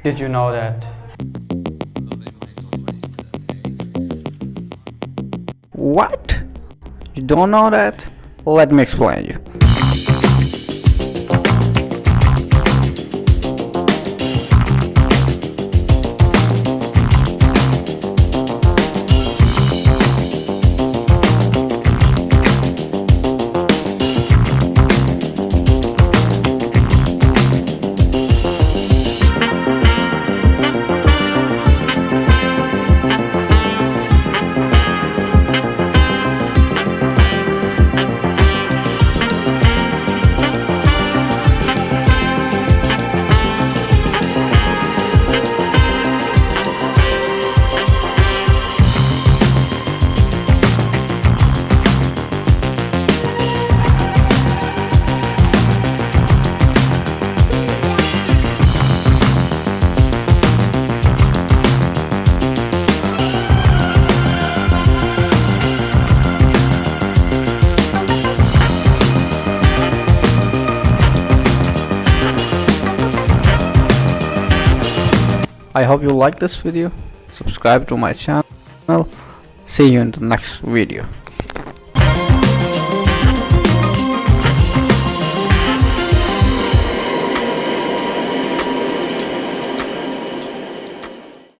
Did you know that? What? You don't know that? Let me explain you. I hope you like this video. Subscribe to my channel. See you in the next video.